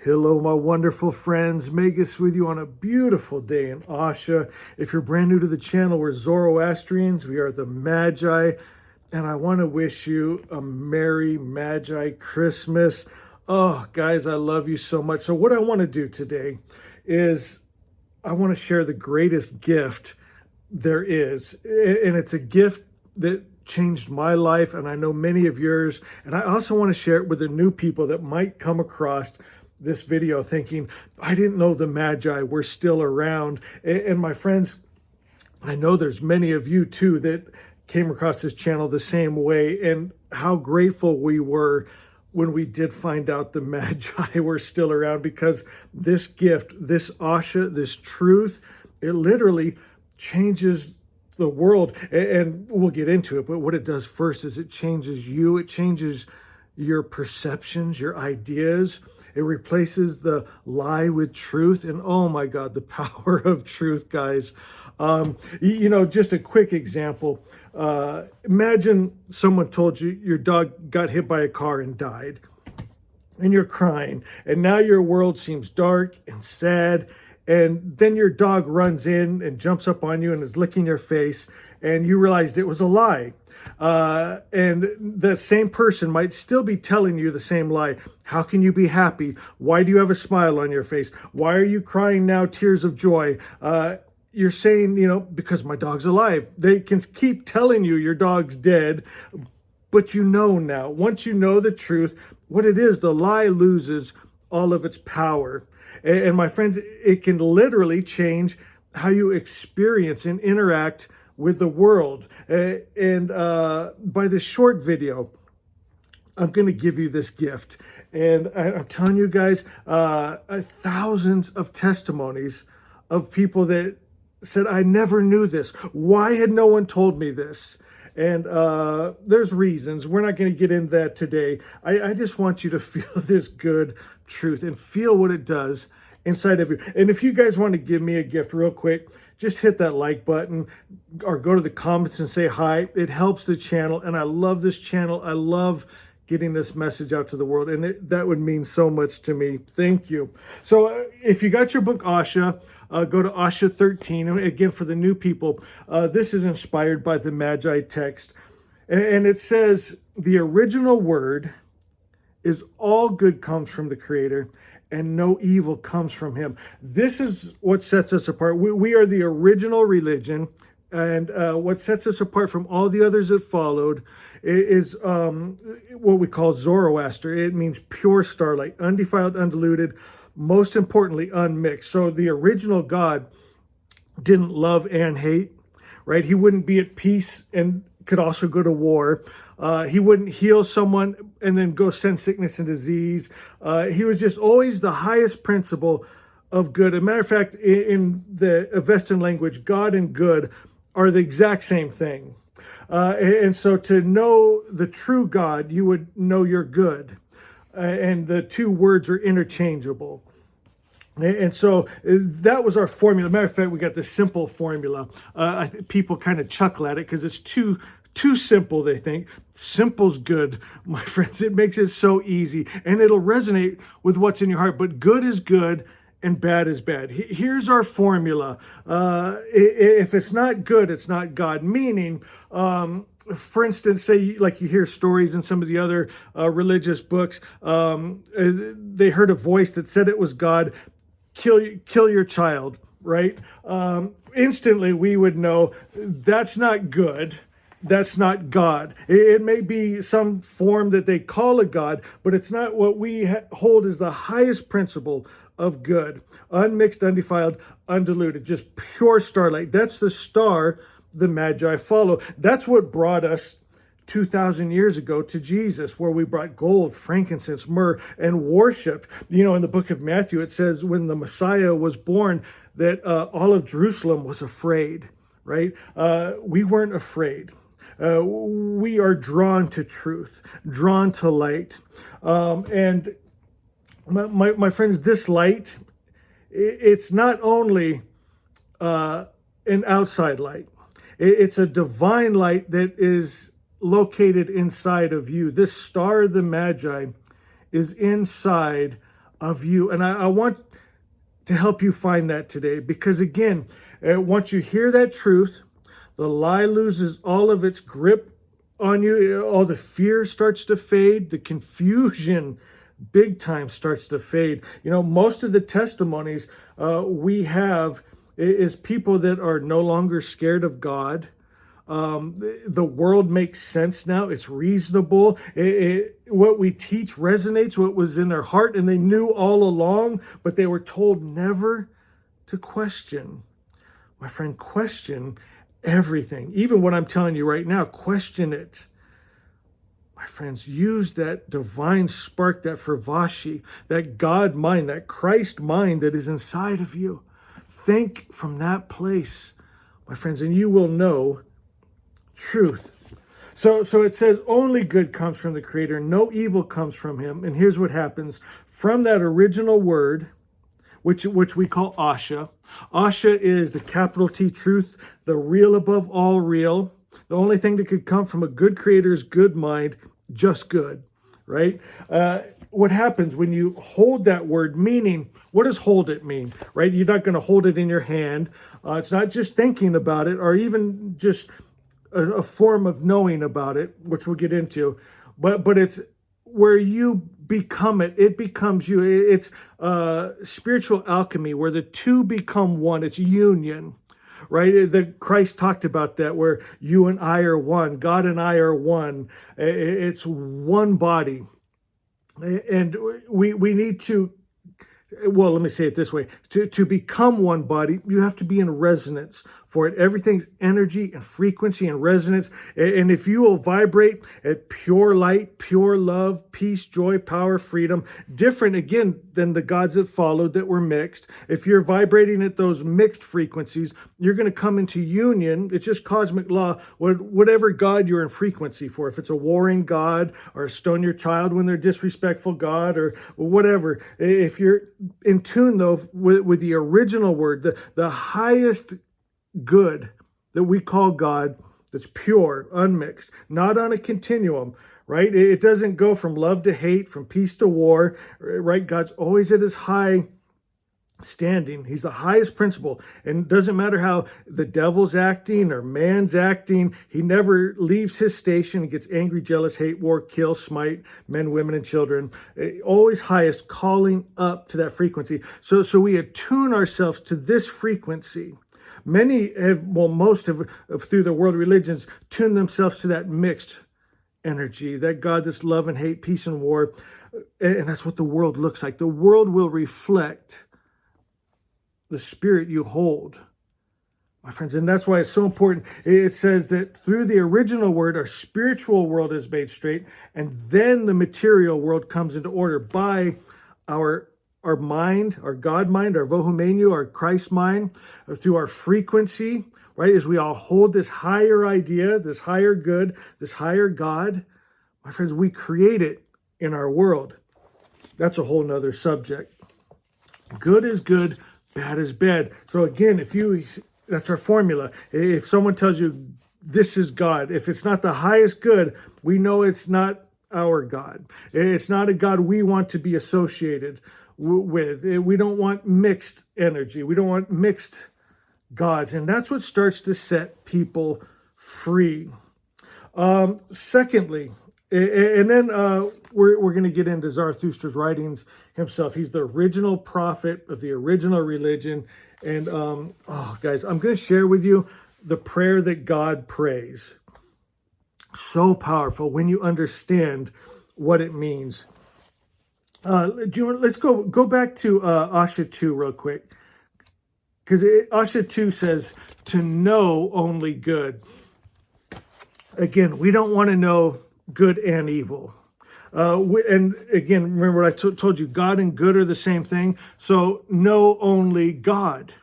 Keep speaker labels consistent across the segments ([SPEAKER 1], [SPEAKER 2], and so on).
[SPEAKER 1] Hello, my wonderful friends. Magus with you on a beautiful day in Asha. If you're brand new to the channel, we're Zoroastrians. We are the Magi. And I want to wish you a Merry Magi Christmas. Oh, guys, I love you so much. So what I want to do today is I want to share the greatest gift there is. And it's a gift that changed my life, and I know many of yours. And I also want to share it with the new people that might come across this video thinking, I didn't know the Magi were still around. And my friends, I know there's many of you too that came across this channel the same way, and how grateful we were when we did find out the Magi were still around, because this gift, this Asha, this truth, it literally changes the world. And we'll get into it, but what it does first is it changes you. It changes your perceptions, your ideas. It replaces the lie with truth. And oh my God, the power of truth, guys. Just a quick example. Imagine someone told you your dog got hit by a car and died, and you're crying, and now your world seems dark and sad. And then your dog runs in and jumps up on you and is licking your face, and you realized it was a lie. And the same person might still be telling you the same lie. How can you be happy? Why do you have a smile on your face? Why are you crying now tears of joy? You're saying, because my dog's alive. They can keep telling you your dog's dead, but you know now. Once you know the truth, what it is, the lie loses all of its power. And my friends, it can literally change how you experience and interact with the world. And by this short video, I'm going to give you this gift. And I'm telling you guys, thousands of testimonies of people that said, I never knew this. Why had no one told me this? And there's reasons. We're not going to get into that today. I just want you to feel this good truth and feel what it does inside of you. And if you guys want to give me a gift real quick, just hit that like button or go to the comments and say hi. It helps the channel. And I love this channel. I love getting this message out to the world. And that would mean so much to me. Thank you. So if you got your book, Asha, go to Asha 13. And again, for the new people, this is inspired by the Magi text. And it says, the original word is all good comes from the Creator, and no evil comes from him. This is what sets us apart. We are the original religion. And what sets us apart from all the others that followed is what we call Zoroaster. It means pure starlight, undefiled, undiluted, most importantly, unmixed. So the original God didn't love and hate, right? He wouldn't be at peace and could also go to war. He wouldn't heal someone and then go send sickness and disease. He was just always the highest principle of good. As a matter of fact, in the Avestan language, God and good are the exact same thing. And so to know the true God, you would know you're good. And the two words are interchangeable. And so that was our formula. Matter of fact, we got the simple formula. People kind of chuckle at it because it's too simple, they think. Simple's good, my friends. It makes it so easy, and it'll resonate with what's in your heart. But good is good and bad is bad. Here's our formula. If it's not good, it's not God. Meaning, for instance, say like you hear stories in some of the other religious books, they heard a voice that said it was God. Kill your child, right? Instantly we would know that's not good. That's not God. It may be some form that they call a God, but it's not what we hold as the highest principle of good. Unmixed, undefiled, undiluted, just pure starlight. That's the star the Magi follow. That's what brought us 2,000 years ago to Jesus, where we brought gold, frankincense, myrrh, and worship. In the book of Matthew, it says when the Messiah was born that all of Jerusalem was afraid, right? We weren't afraid. We are drawn to truth, drawn to light. And my friends, this light, it's not only an outside light. It's a divine light that is located inside of you. This star of the Magi is inside of you. And I want to help you find that today, because again, once you hear that truth, the lie loses all of its grip on you. All the fear starts to fade. The confusion big time starts to fade. Most of the testimonies we have is people that are no longer scared of God. The world makes sense now. It's reasonable. What we teach resonates, what was in their heart, and they knew all along, but they were told never to question. My friend, question everything. Even what I'm telling you right now, question it. My friends, use that divine spark, that fervashi, that God mind, that Christ mind that is inside of you. Think from that place, my friends, and you will know truth. So it says only good comes from the Creator, no evil comes from him. And here's what happens. From that original word, which we call Asha. Asha is the capital T truth, the real above all real. The only thing that could come from a good Creator's good mind, just good, right? What happens when you hold that word, meaning, what does hold it mean, right? You're not going to hold it in your hand. It's not just thinking about it, or even just a form of knowing about it, which we'll get into, but it's where you become it. It becomes you. It's spiritual alchemy, where the two become one. It's union, right? Christ talked about that, where you and I are one. God and I are one. It's one body, and we need to. Well, let me say it this way. To become one body, you have to be in resonance for it. Everything's energy and frequency and resonance. And if you will vibrate at pure light, pure love, peace, joy, power, freedom, different again than the gods that followed that were mixed. If you're vibrating at those mixed frequencies, you're going to come into union. It's just cosmic law. Whatever God you're in frequency for, if it's a warring God or stone your child when they're disrespectful God or whatever, if you're in tune though with the original word, the highest good that we call God, that's pure, unmixed, not on a continuum, right? It doesn't go from love to hate, from peace to war, right? God's always at his high standing. He's the highest principle. And it doesn't matter how the devil's acting or man's acting, he never leaves his station. He gets angry, jealous, hate, war, kill, smite men, women, and children. Always highest, calling up to that frequency. So we attune ourselves to this frequency. Many have, most have through the world religions, tuned themselves to that mixed energy, that God that's love and hate, peace and war. And that's what the world looks like. The world will reflect the spirit you hold, my friends. And that's why it's so important. It says that through the original word, our spiritual world is made straight, and then the material world comes into order by our mind, our God mind, our Vohumenu, our Christ mind, through our frequency, right? As we all hold this higher idea, this higher good, this higher God, my friends, we create it in our world. That's a whole nother subject. Good is good, bad is bad. So again, that's our formula. If someone tells you this is God, if it's not the highest good, we know it's not our God. It's not a God we want to be associated with. We don't want mixed energy. We don't want mixed gods. And that's what starts to set people free. Secondly, and then we're going to get into Zarathustra's writings himself. He's the original prophet of the original religion. And guys, I'm going to share with you the prayer that God prays. So powerful when you understand what it means. Let's go back to Asha 2 real quick. Because Asha 2 says, to know only good. Again, we don't want to know good and evil. And again, remember what I told you, God and good are the same thing. So know only God.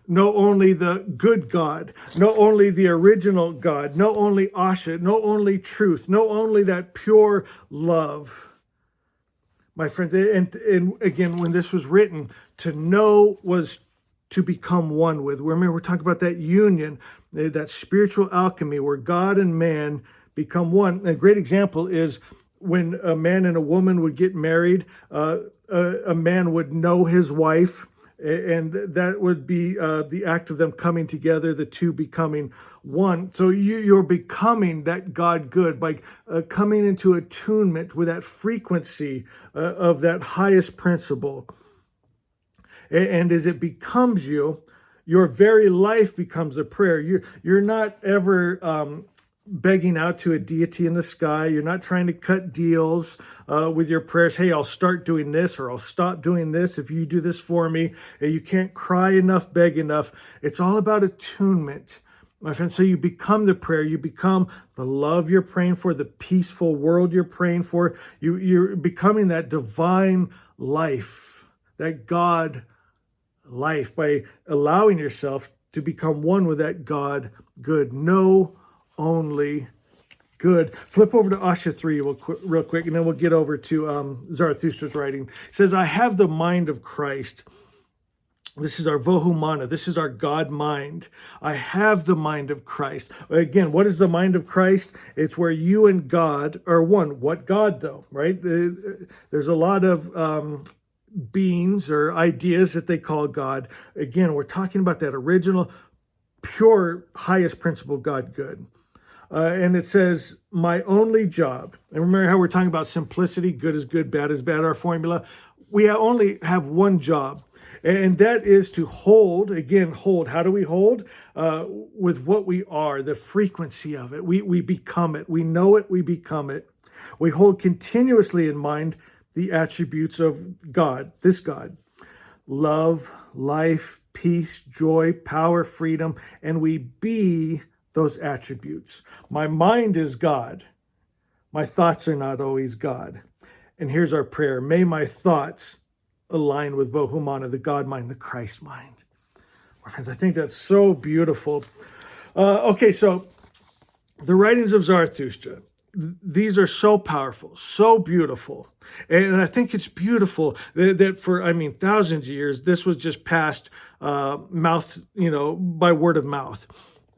[SPEAKER 1] Know only the good God. Know only the original God. Know only Asha. Know only truth. Know only that pure love. My friends, and again, when this was written, to know was to become one with. Remember, we're talking about that union, that spiritual alchemy where God and man become one. A great example is when a man and a woman would get married, a man would know his wife, and that would be the act of them coming together, the two becoming one. So you're becoming that God good by coming into attunement with that frequency of that highest principle. And as it becomes you, your very life becomes a prayer. You're not ever begging out to a deity in the sky. You're not trying to cut deals with your prayers. Hey, I'll start doing this, or I'll stop doing this if you do this for me. You can't cry enough, beg enough. It's all about attunement, my friend. So you become the prayer. You become the love you're praying for, the peaceful world you're praying for. You're becoming that divine life, that God life, by allowing yourself to become one with that God good. Know only good. Flip over to Asha 3 real quick, and then we'll get over to Zarathustra's writing. It says, I have the mind of Christ. This is our vohumana. This is our God mind. I have the mind of Christ. Again, what is the mind of Christ? It's where you and God are one. What God, though, right? There's a lot of beings or ideas that they call God. Again, we're talking about that original, pure, highest principle God good. And it says, my only job, and remember how we're talking about simplicity, good is good, bad is bad, our formula. We only have one job, and that is to hold. Again, hold. How do we hold? With what we are, the frequency of it. We become it. We know it, we become it. We hold continuously in mind the attributes of God, this God: love, life, peace, joy, power, freedom, and we be those attributes. My mind is God. My thoughts are not always God. And here's our prayer. May my thoughts align with Vohumana, the God mind, the Christ mind. My friends, I think that's so beautiful. Okay, so the writings of Zarathustra, these are so powerful, so beautiful. And I think it's beautiful that for, thousands of years, this was just passed mouth, by word of mouth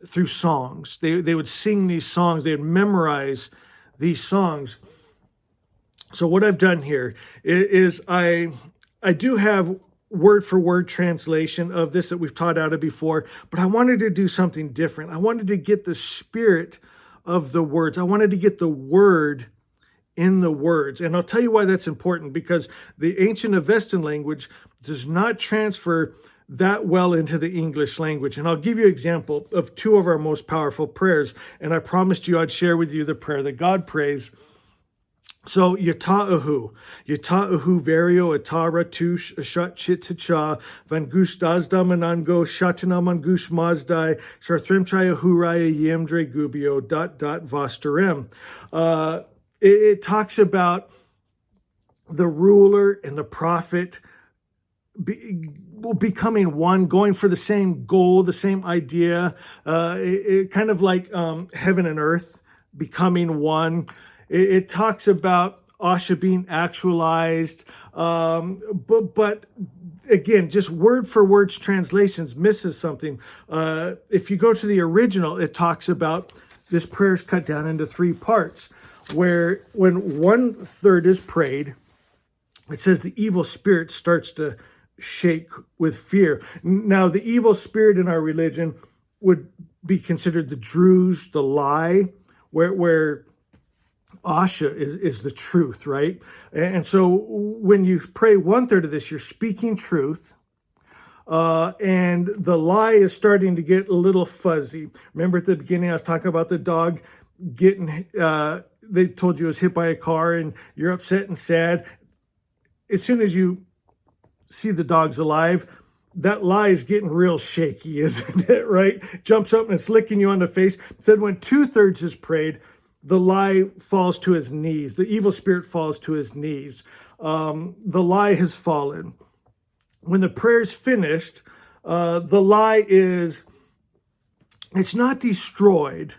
[SPEAKER 1] through songs. They would sing these songs. They would memorize these songs. So what I've done here is I do have word for word translation of this that we've taught out of before, but I wanted to do something different. I wanted to get the spirit of the words. I wanted to get the word in the words. And I'll tell you why that's important, because the ancient Avestan language does not transfer that well into the English language. And I'll give you an example of two of our most powerful prayers. And I promised you I'd share with you the prayer that God prays. So Yata'ahu Vario Atara Tush Ashat Chitacha Vangush Dazda Manango Shatana Mangush Mazdai Sharthrimchaya Huraya Yemdre Gubio Vastarem. It talks about the ruler and the prophet becoming one, going for the same goal, the same idea. It kind of like heaven and earth becoming one. It talks about Asha being actualized, but again, just word for words translations misses something. If you go to the original, it talks about this prayer is cut down into three parts, where when 1/3 is prayed, it says the evil spirit starts to shake with fear. Now, the evil spirit in our religion would be considered the Druze, the lie, where Asha is the truth, right? And so when you pray 1/3 of this, you're speaking truth, and the lie is starting to get a little fuzzy. Remember at the beginning, I was talking about the dog getting, they told you it was hit by a car and you're upset and sad. As soon as you see the dog's alive, that lie is getting real shaky, isn't it, right? Jumps up and it's licking you on the face. It said when 2/3 is prayed, the lie falls to his knees. The evil spirit falls to his knees. The lie has fallen. When the prayer is finished, the lie it's not destroyed,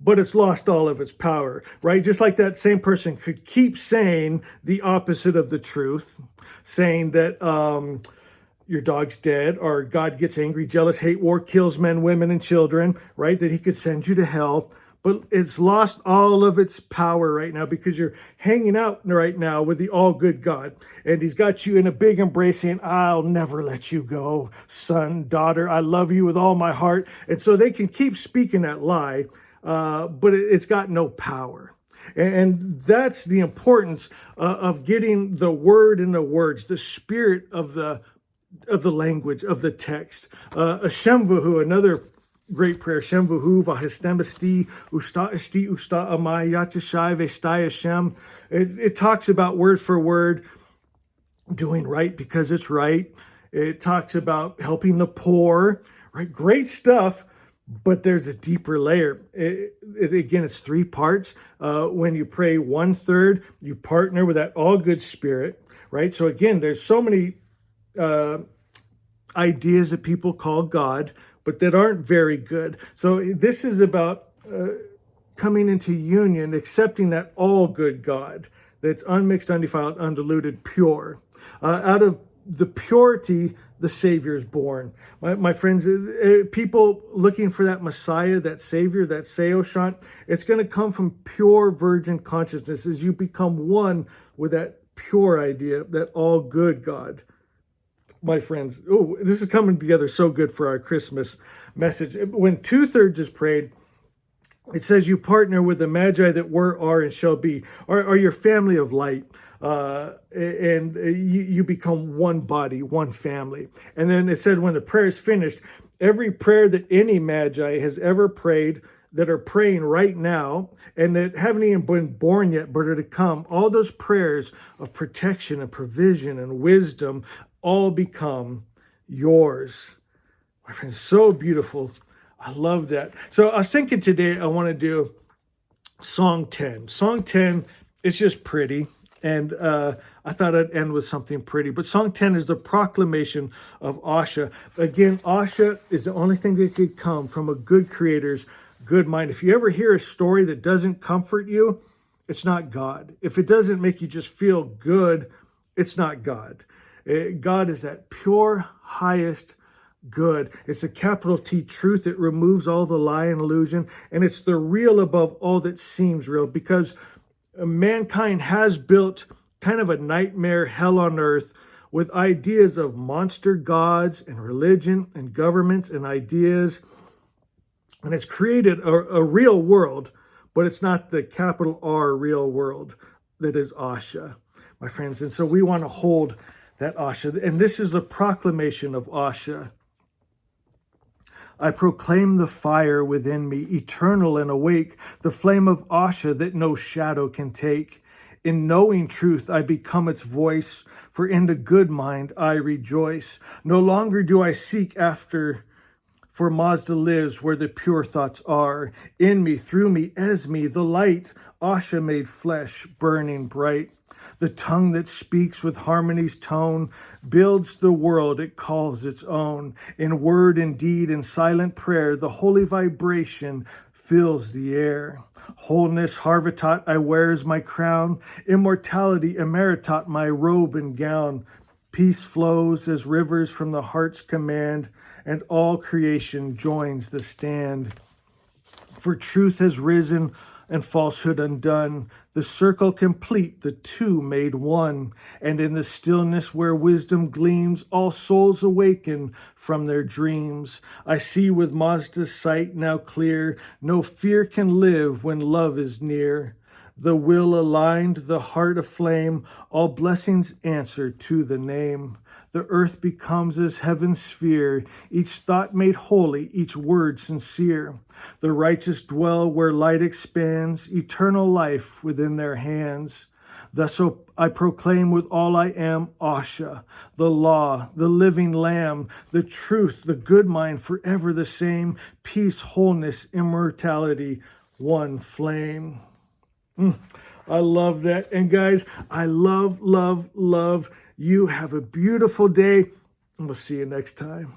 [SPEAKER 1] but it's lost all of its power, right? Just like that same person could keep saying the opposite of the truth, saying that your dog's dead, or God gets angry, jealous, hate, war, kills men, women, and children, right? That he could send you to hell. but it's lost all of its power right now because you're hanging out right now with the all good God. And he's got you in a big embrace saying, I'll never let you go, son, daughter. I love you with all my heart. And so they can keep speaking that lie, but it's got no power. And that's the importance of getting the word in the words, the spirit of the language, of the text. Hashem Vuhu, another great prayer. Shem Vuhu v'hestem usta amai yatashai v'stai Hashem. It talks about word for word, doing right because it's right. It talks about helping the poor, right? Great stuff. But there's a deeper layer. Again, it's three parts. When you pray 1/3, you partner with that all good spirit, right? So again, there's so many ideas that people call God, but that aren't very good. So this is about coming into union, accepting that all good God that's unmixed, undefiled, undiluted, pure. Out of the purity, the Savior is born. My friends, people looking for that Messiah, that Savior, that Seoshant, it's going to come from pure virgin consciousness as you become one with that pure idea, that all good God. My friends, this is coming together so good for our Christmas message. When 2/3 is prayed, it says you partner with the Magi that were, are, and shall be, are your family of light. And you become one body, one family. And then it said when the prayer is finished, every prayer that any Magi has ever prayed, that are praying right now, and that haven't even been born yet, but are to come, all those prayers of protection and provision and wisdom all become yours. My friends, so beautiful. I love that. So I was thinking today I want to do Song 10. Song 10, it's just pretty. And I thought I'd end with something pretty. But Song 10 is the proclamation of Asha. Again, Asha is the only thing that could come from a good creator's good mind. If you ever hear a story that doesn't comfort you, it's not God. If it doesn't make you just feel good, it's not God. God is that pure, highest good. It's a capital T truth. It removes all the lie and illusion. And it's the real above all that seems real, because mankind has built kind of a nightmare hell on earth with ideas of monster gods and religion and governments and ideas. And it's created a real world, but it's not the capital R real world that is Asha, my friends. And so we want to hold that Asha. And this is the proclamation of Asha. I proclaim the fire within me, eternal and awake, the flame of Asha that no shadow can take. In knowing truth, I become its voice, for in the good mind I rejoice. No longer do I seek after, for Mazda lives where the pure thoughts are. In me, through me, as me, the light, Asha made flesh, burning bright. The tongue that speaks with harmony's tone builds the world it calls its own. In word and deed and silent prayer, the holy vibration fills the air. Wholeness, Harvatat, I wear as my crown. Immortality, Emeritat, my robe and gown. Peace flows as rivers from the heart's command, and all creation joins the stand. For truth has risen and falsehood undone, the circle complete, the two made one. And in the stillness where wisdom gleams, all souls awaken from their dreams. I see with Mazda's sight now clear, no fear can live when love is near. The will aligned, the heart aflame, all blessings answer to the name. The earth becomes as heaven's sphere, each thought made holy, each word sincere. The righteous dwell where light expands, eternal life within their hands. Thus I proclaim with all I am, Asha, the law, the living lamb, the truth, the good mind, forever the same, peace, wholeness, immortality, one flame. I love that. And guys, I love you. Have a beautiful day, and we'll see you next time.